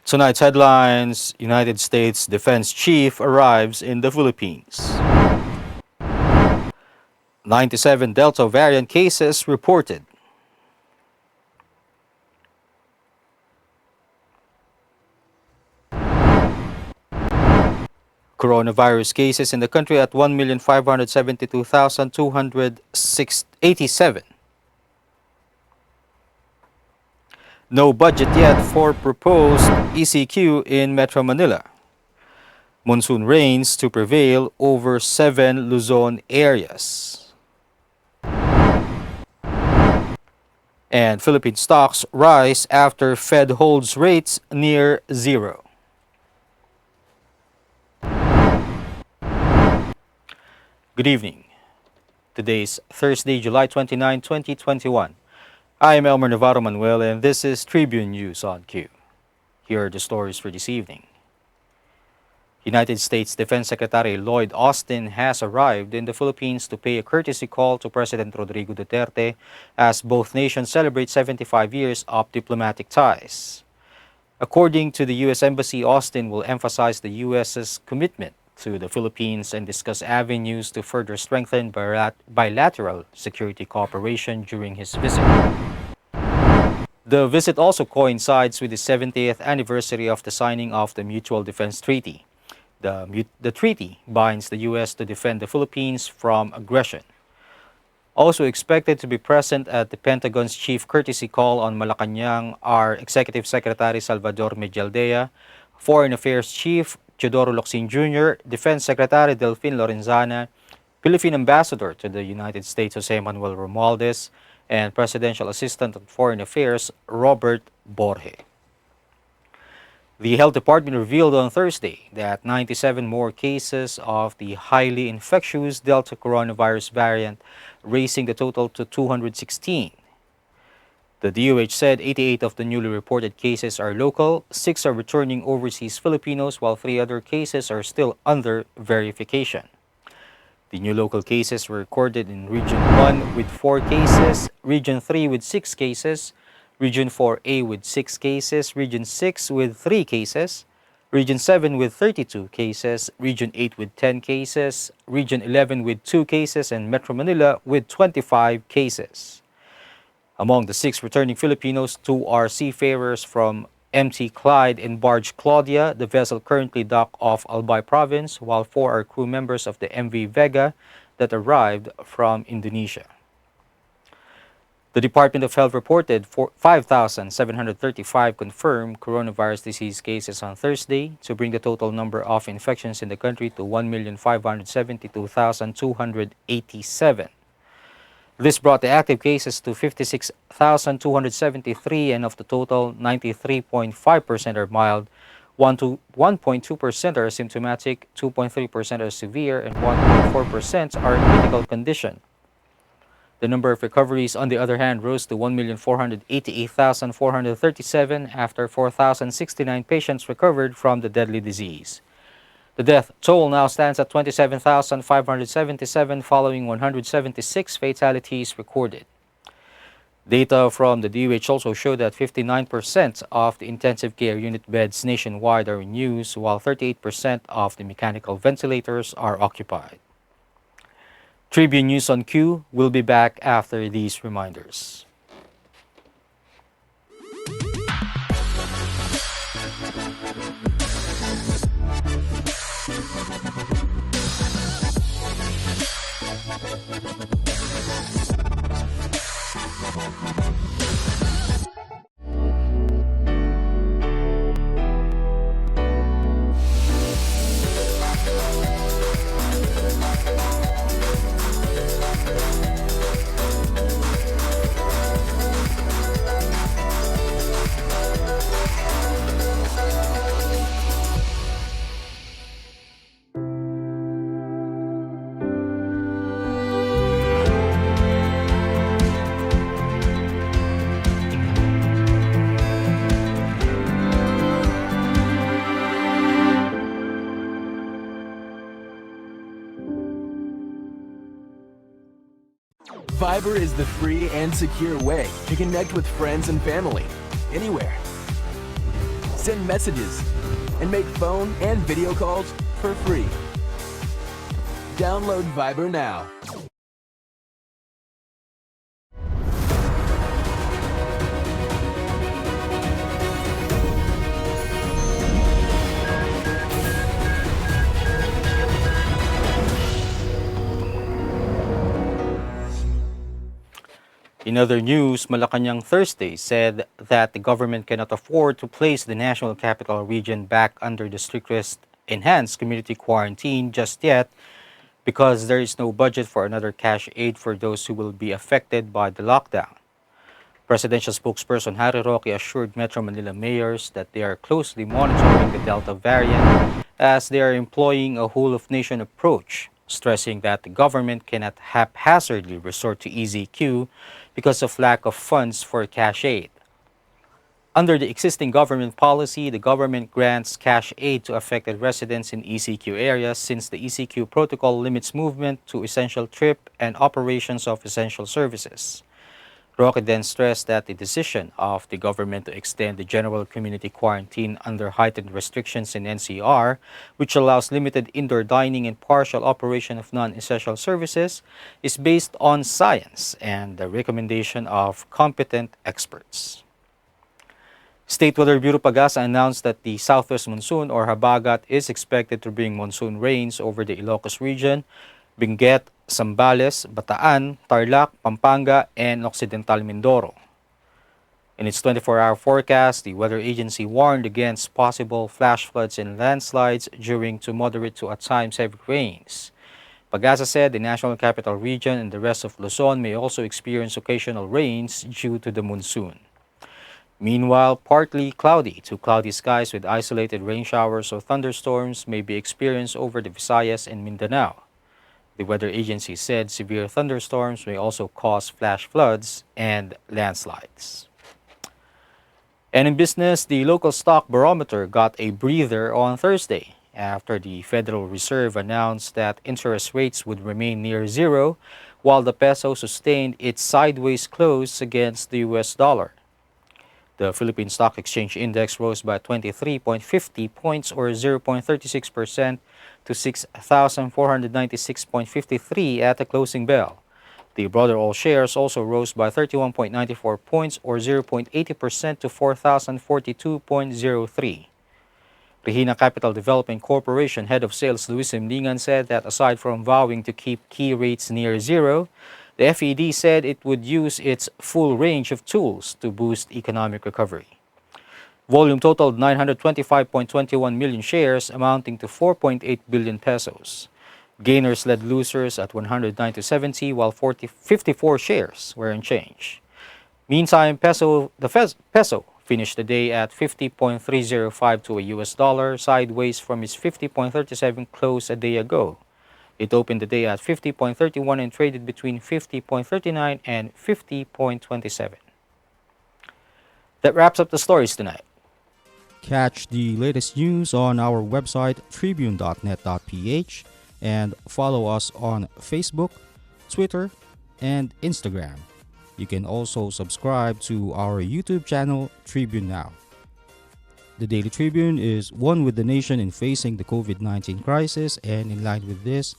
Tonight's headlines: United States Defense Chief arrives in the Philippines. 97 Delta variant cases reported. Coronavirus cases in the country at 1,572,287. No budget yet for proposed ECQ in Metro Manila. Monsoon rains to prevail over 7 Luzon areas. And Philippine stocks rise after Fed holds rates near zero. Good evening. Today is Thursday, July 29, 2021. I am Elmer Navarro Manuel and this is Tribune News on Q. Here are the stories for this evening. United States Defense Secretary Lloyd Austin has arrived in the Philippines to pay a courtesy call to President Rodrigo Duterte as both nations celebrate 75 years of diplomatic ties. According to the U.S. Embassy, Austin will emphasize the U.S.'s commitment to the Philippines and discuss avenues to further strengthen bilateral security cooperation during his visit. The visit also coincides with the 70th anniversary of the signing of the Mutual Defense Treaty. The treaty binds the U.S. to defend the Philippines from aggression. Also expected to be present at the Pentagon's chief courtesy call on Malacanang are Executive Secretary Salvador Medialdea, Foreign Affairs Chief Teodoro Locsin Jr., Defense Secretary Delfin Lorenzana, Philippine Ambassador to the United States Jose Manuel Romualdez, and Presidential Assistant on Foreign Affairs Robert Borge. The Health Department revealed on Thursday that 97 more cases of the highly infectious Delta coronavirus variant, raising the total to 216. The DOH said 88 of the newly reported cases are local, 6 are returning overseas Filipinos, while 3 other cases are still under verification. The new local cases were recorded in Region 1 with 4 cases, Region 3 with 6 cases, Region 4A with 6 cases, Region 6 with 3 cases, Region 7 with 32 cases, Region 8 with 10 cases, Region 11 with 2 cases, and Metro Manila with 25 cases. Among the 6 returning Filipinos, 2 are seafarers from MT Clyde and barge Claudia, the vessel currently docked off Albay Province, while 4 are crew members of the MV Vega that arrived from Indonesia. The Department of Health reported 5,735 confirmed coronavirus disease cases on Thursday to bring the total number of infections in the country to 1,572,287. This brought the active cases to 56,273, and of the total, 93.5% are mild, 1.2% are symptomatic, 2.3% are severe, and 1.4% are in critical condition. The number of recoveries, on the other hand, rose to 1,488,437 after 4,069 patients recovered from the deadly disease. The death toll now stands at 27,577 following 176 fatalities recorded. Data from the DOH also showed that 59% of the intensive care unit beds nationwide are in use, while 38% of the mechanical ventilators are occupied. Tribune News on Q will be back after these reminders. Fiber is the free and secure way to connect with friends and family, anywhere. send messages, and make phone and video calls for free. Download Viber now. In other news, Malacanang Thursday said that the government cannot afford to place the National Capital Region back under the strictest enhanced community quarantine just yet because there is no budget for another cash aid for those who will be affected by the lockdown. Presidential spokesperson Harry Roque assured Metro Manila mayors that they are closely monitoring the Delta variant as they are employing a whole-of-nation approach, stressing that the government cannot haphazardly resort to EZQ because of lack of funds for cash aid. Under the existing government policy, the government grants cash aid to affected residents in ECQ areas since the ECQ protocol limits movement to essential trip and operations of essential services. Roque then stressed that the decision of the government to extend the general community quarantine under heightened restrictions in NCR, which allows limited indoor dining and partial operation of non-essential services, is based on science and the recommendation of competent experts. State Weather Bureau Pagasa announced that the southwest monsoon or habagat is expected to bring monsoon rains over the Ilocos region, Benguet, Zambales, Bataan, Tarlac, Pampanga, and Occidental Mindoro. In its 24-hour forecast, the weather agency warned against possible flash floods and landslides during to moderate to at times heavy rains. Pagasa said the National Capital Region and the rest of Luzon may also experience occasional rains due to the monsoon. Meanwhile, partly cloudy to cloudy skies with isolated rain showers or thunderstorms may be experienced over the Visayas and Mindanao. The weather agency said severe thunderstorms may also cause flash floods and landslides. And in business, the local stock barometer got a breather on Thursday after the Federal Reserve announced that interest rates would remain near zero while the peso sustained its sideways close against the US dollar. The Philippine Stock Exchange Index rose by 23.50 points or 0.36% to 6,496.53 at the closing bell. The broader all shares also rose by 31.94 points or 0.80% to 4,042.03. Regina Capital Development Corporation Head of Sales Luis Mlingan said that aside from vowing to keep key rates near zero, the FED said it would use its full range of tools to boost economic recovery. Volume totaled 925.21 million shares, amounting to 4.8 billion pesos. Gainers led losers at 109 to 70, while 54 shares were in change. Meantime, the peso finished the day at 50.305 to a US dollar, sideways from its 50.37 close a day ago. It opened the day at 50.31 and traded between 50.39 and 50.27. That wraps up the stories tonight. Catch the latest news on our website tribune.net.ph and follow us on Facebook, Twitter, and Instagram. You can also subscribe to our YouTube channel, Tribune Now. The Daily Tribune is one with the nation in facing the COVID-19 crisis, and in line with this,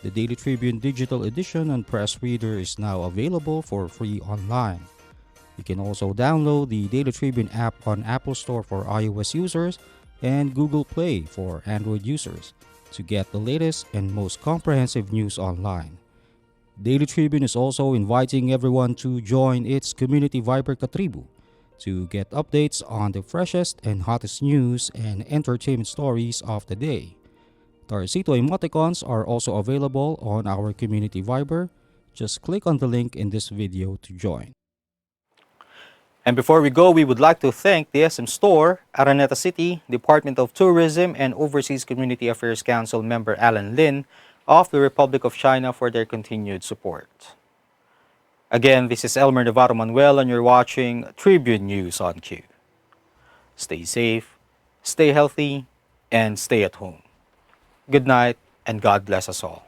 the Daily Tribune digital edition and press reader is now available for free online. You can also download the Daily Tribune app on Apple Store for iOS users and Google Play for Android users to get the latest and most comprehensive news online. Daily Tribune is also inviting everyone to join its community Viber Katribu to get updates on the freshest and hottest news and entertainment stories of the day. Tarcito emoticons are also available on our community Viber. Just click on the link in this video to join. And before we go, we would like to thank the SM Store, Araneta City, Department of Tourism, and Overseas Community Affairs Council member Alan Lin of the Republic of China for their continued support. Again, this is Elmer Navarro Manuel, and you're watching Tribune News on Q. Stay safe, stay healthy, and stay at home. Good night, and God bless us all.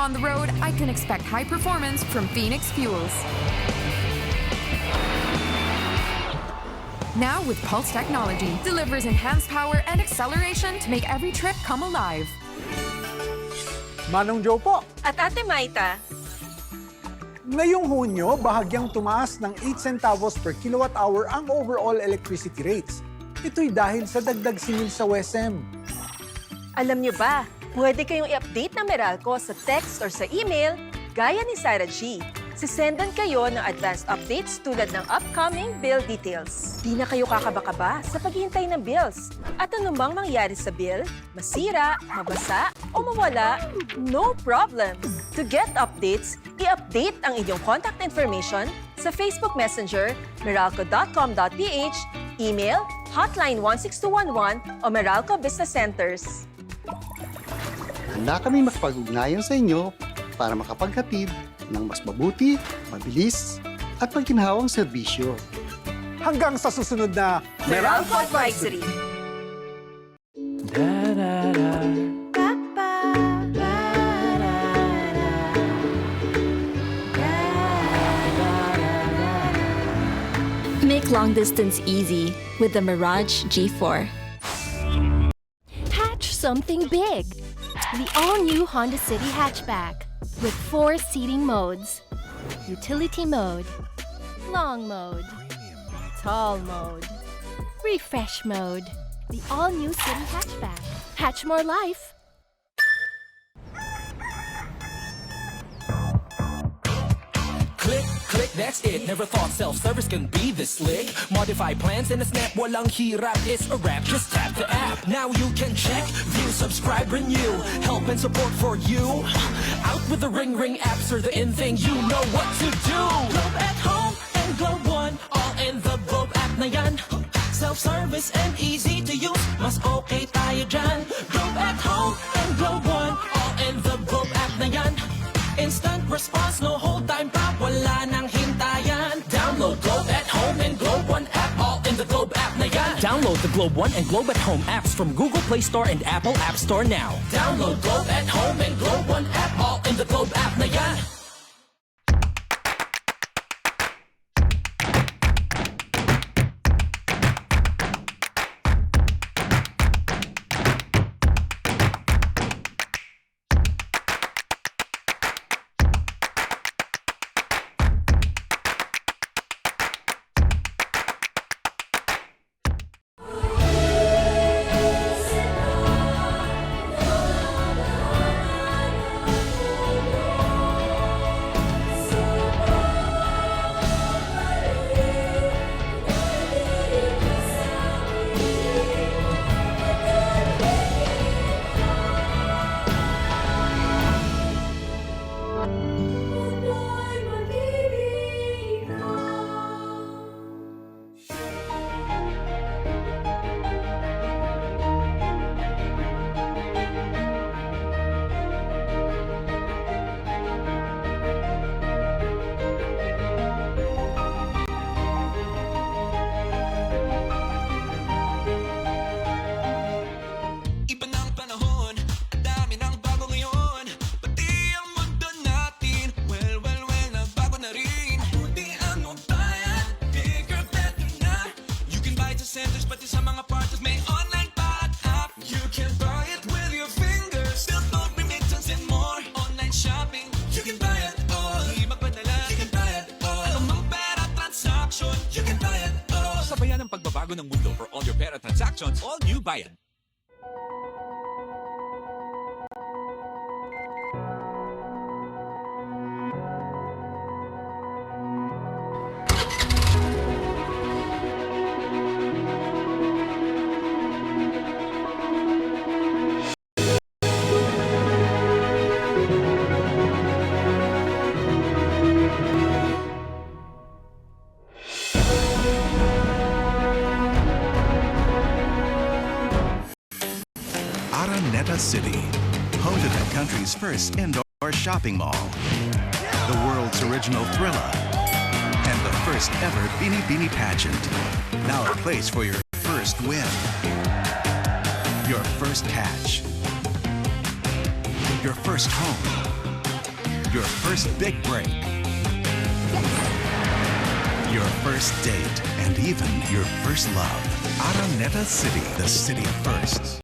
on the road, I can expect high performance from Phoenix Fuels. Now with Pulse technology, delivers enhanced power and acceleration to make every trip come alive. Manong Joe po, At Ate Maita, ngayong Hunyo, bahagyang tumaas ng 8 centavos per kilowatt hour ang overall electricity rates. Ito'y dahil sa dagdag singil sa WESM. alam niyo ba, pwede kayong i-update na Meralco sa text or sa email gaya ni Sarah G. Sisendan kayo ng advanced updates tulad ng upcoming bill details. Di na kayo kakaba-kaba sa paghihintay ng bills. At anumang mangyari sa bill, masira, mabasa, o mawala, no problem. To get updates, i-update ang inyong contact information sa Facebook Messenger, meralco.com.ph, email, hotline 16211 o Meralco Business Centers. Handa kami makipag-ugnayan sa inyo para makapaghatid ng mas mabuti, mabilis, at pagkinhawang serbisyo. Hanggang sa susunod na Meralco Advisory. Make long distance easy with the Mirage G4. Hatch something big. The all-new Honda City hatchback with 4 seating modes. Utility mode, long mode, tall mode, refresh mode. The all-new City hatchback. Hatch more life. Click, click, that's it. Never thought self-service can be this slick. Modify plans in a snap, walang hirap. It's a wrap, just tap the app. Now you can check, view, subscribe, renew. Help and support for you. Out with the Ring Ring apps are the in thing. You know what to do. Globe at home and Globe One, all in the Globe app na yan. Self-service and easy to use. Mas okay tayo dyan. Globe at home and Globe One, all in the Globe app na yan. Instant response, no hold time pa, wala nang hintayan. Download Globe at Home and Globe One app, all in the Globe app na yan. Download the Globe One and Globe at Home apps from Google Play Store and Apple App Store now. Download Globe at Home and Globe One app, all in the Globe app na yan. Pagbabago ng mundo for all your pera transactions, all new Bayad. Araneta City, home to the country's first indoor shopping mall, the world's original Thrilla, and the first ever Bini Bini pageant. Now a place for your first win, your first hatch, your first home, Your first big break. Your first date. And even your first love. Araneta City, the city of firsts.